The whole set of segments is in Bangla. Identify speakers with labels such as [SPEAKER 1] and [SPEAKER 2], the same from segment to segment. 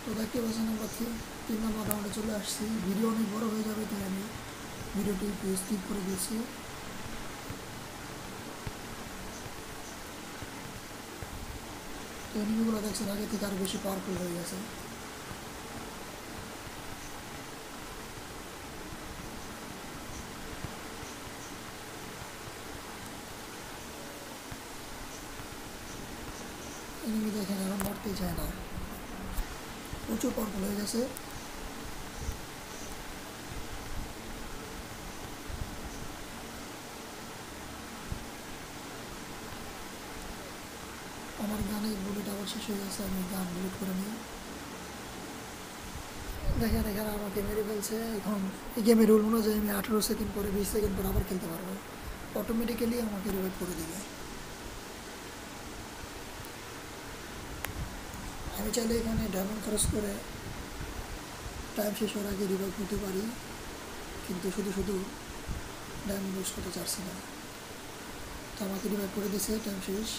[SPEAKER 1] তো দেখতে পাচ্ছেন আমরা 3 নম্বর রাউন্ডে চলে আসছি। ভিডিও অনেক বড় হয়ে যাবে, তাই আমি ভিডিওটি স্কিপ করে দিয়েছি। তো এনিমিগুলো দেখছেন আগে থেকে আরও বেশি পাওয়ারফুল হয়ে গেছে। এনিমি দেখেন এখন মারতেই চায় না, প্রচুর পাওয়ারফুল হয়ে গেছে। আমার গানে বুলেট আবার শেষ হয়ে গেছে, আমি গান বুলেট করে নিই। দেখেন এখানে আমাকে মেরে ফেলছে। এখন এই গেমের রুল অনুযায়ী আমি 18 সেকেন্ড পরে 20 সেকেন্ড পরে আবার খেলতে পারবো, অটোমেটিক্যালি আমাকে রিভাইভ করে দিবে। আমি চাইলে এখানে ডায়মন্ড খরচ করে টাইম শেষ হওয়ার আগে রিভাইভ হতে পারি, কিন্তু শুধু শুধু ডায়মন্ড ইউজ করতে চাচ্ছি না। তো আমাকে রিভাইভ করে দিয়েছে, টাইম শেষ।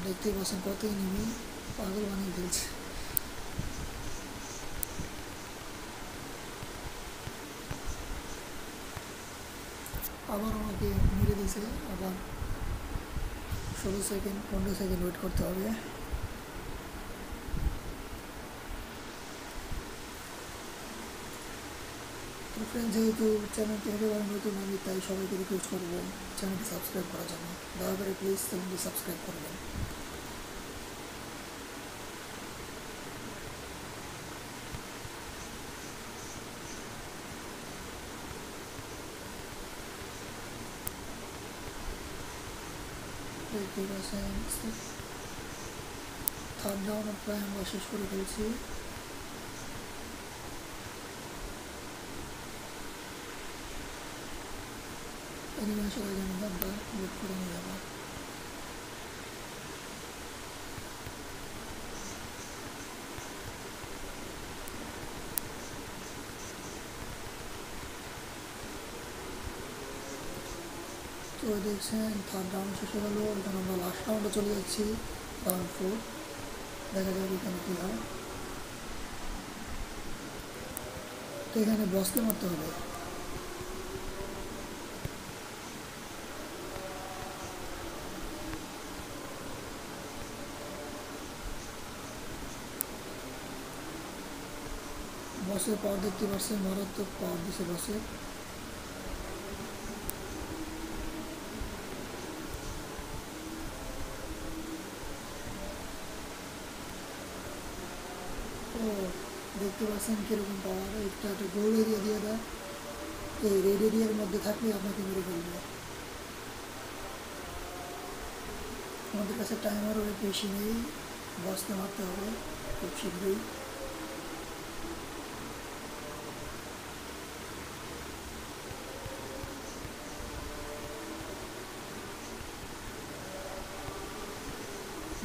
[SPEAKER 1] দেখতেই পাচ্ছেন কত এনিমি, পাগল বানিয়ে ফেলছে। আবার আমাকে মেরে দিয়েছে, আবার 16 সেকেন্ড 15 সেকেন্ড ওয়েট করতে হবে। তো ফ্রেন্ড, যেহেতু চ্যানেলটি একেবারে নতুন, আমি তাই সবাইকে রিকোয়েস্ট করবো চ্যানেলটি সাবস্ক্রাইব করার জন্য। দয়া করে প্লিজ চ্যানেলটি সাবস্ক্রাইব করবেন। দেখতেই পাচ্ছেন থার্ড রাউন্ড প্রায় আমরা শেষ করে ফেলছি। অ্যানিমেশন আগে আমি গানটা লোড করে নিয়ে যাবো। তো দেখছেন থার্ড রাউন্ড শেষ হয়ে গেল। এখানে আমরা লাস্ট রাউন্ডে চলে যাচ্ছি, রাউন্ড 4। দেখা যাবে এখানে কী হয়। তো এখানে বসকে মারতে হবে। বসের পাওয়ার দেখতে পাচ্ছেন, মারাত্মক পাওয়ার দিছে বসে। ও দেখতে পাচ্ছেন কীরকম পাওয়ার। একটা গোল্ড এরিয়া দিয়ে দেয়, এই রেড এরিয়ার মধ্যে থাকলে আপনাকে মেরে ফেলবে। আমাদের কাছে টাইমারও বেশি নেই, বসকে মারতে হবে খুব শীঘ্রই।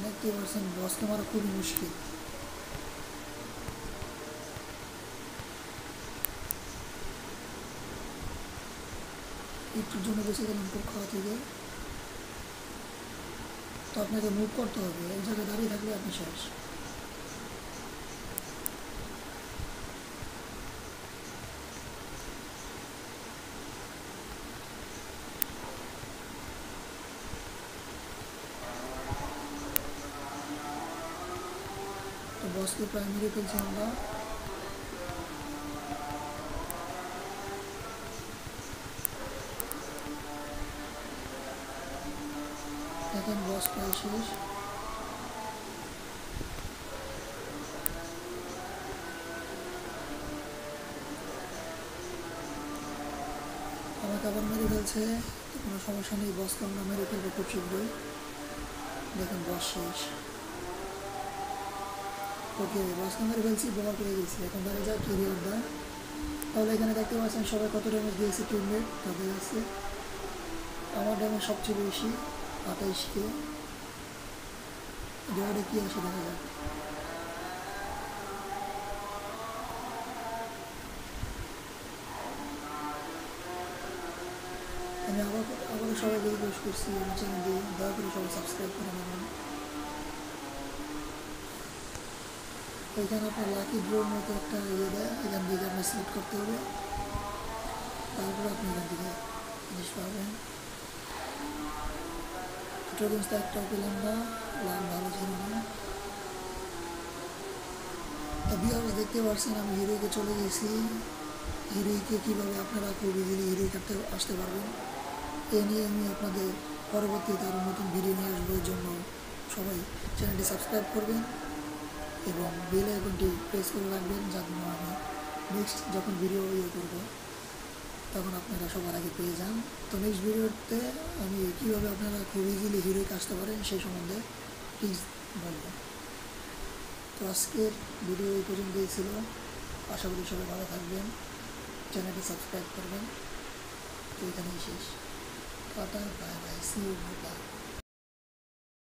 [SPEAKER 1] দেখতে পাচ্ছেন বসকে মারা খুবই মুশকিল। একটুর জন্য বেঁচে গেলাম খুব খাওয়া থেকে। তো আপনাকে মুভ করতে হবে, এক জায়গায় দাঁড়িয়ে থাকলে আপনি শেষ। তো বসকে প্রায় মেরে ফেলছি আমরা। দেখেন বস প্রায় শেষ। আমাকে আবার মেরে ফেলছে, তো কোনো সমস্যা নেই, বসকে আমরা মেরে ফেলবো খুব শীঘ্রই। দেখেন বস শেষ। ওকে, বসকে মেরে ফেলছি, বোমা পেয়ে গেছি। এখন ধরে যাক কেরিয়ার দেয়। তাহলে এখানে দেখতে পাচ্ছেন সবাই কত ড্যামেজ দিয়েছে টিমমেট, তাদের আছে। আমার ড্যামেজ সবচেয়ে বেশি, 28কে। রেওয়ার্ডে কী আসে দেখা যাক। আমি আবারও সবাইকে রিকোয়েস্ট করছি আমার চ্যানেলটি দয়া করে সবাই সাবস্ক্রাইব করে নেবেন। ওইখানে আপনার লাকি ড্রোর মতো একটা ইয়ে দেয়, এখান থেকে আপনার সিলেক্ট করতে হবে, তারপর আপনি এখান থেকে জিনিস পাবেন। টোকেন্স তো একটাও পেলাম না, লাভ ভালো ছিল না। তা ভিউয়ার্স দেখতে পাচ্ছেন আমি হিরোইকে চলে গেছি। হিরোইকে কীভাবে আপনারা খুব ইজিলি হিরোই কাটতে আসতে পারবেন এ নিয়ে আমি আপনাদের পরবর্তীতে আরও নতুন ভিডিও নিয়ে আসবো। এর জন্য সবাই চ্যানেলটি সাবস্ক্রাইব করবেন এবং বেল আইকনটি প্রেস করে রাখবেন, যাতে আমি নেক্সট যখন ভিডিও করবো তখন আপনারা সবার আগে পেয়ে যান। তো নেক্সট ভিডিওতে আমি কীভাবে আপনারা খুব ইজিলি হিরোই আসতে পারেন সেই সম্বন্ধে প্লিজ বলবেন। তো আজকের ভিডিও এই পর্যন্তই ছিল। আশা করি সবাই ভালো থাকবেন, চ্যানেলটি সাবস্ক্রাইব করবেন। তো এখানেই শেষ। Tata, bye bye, see you, good by.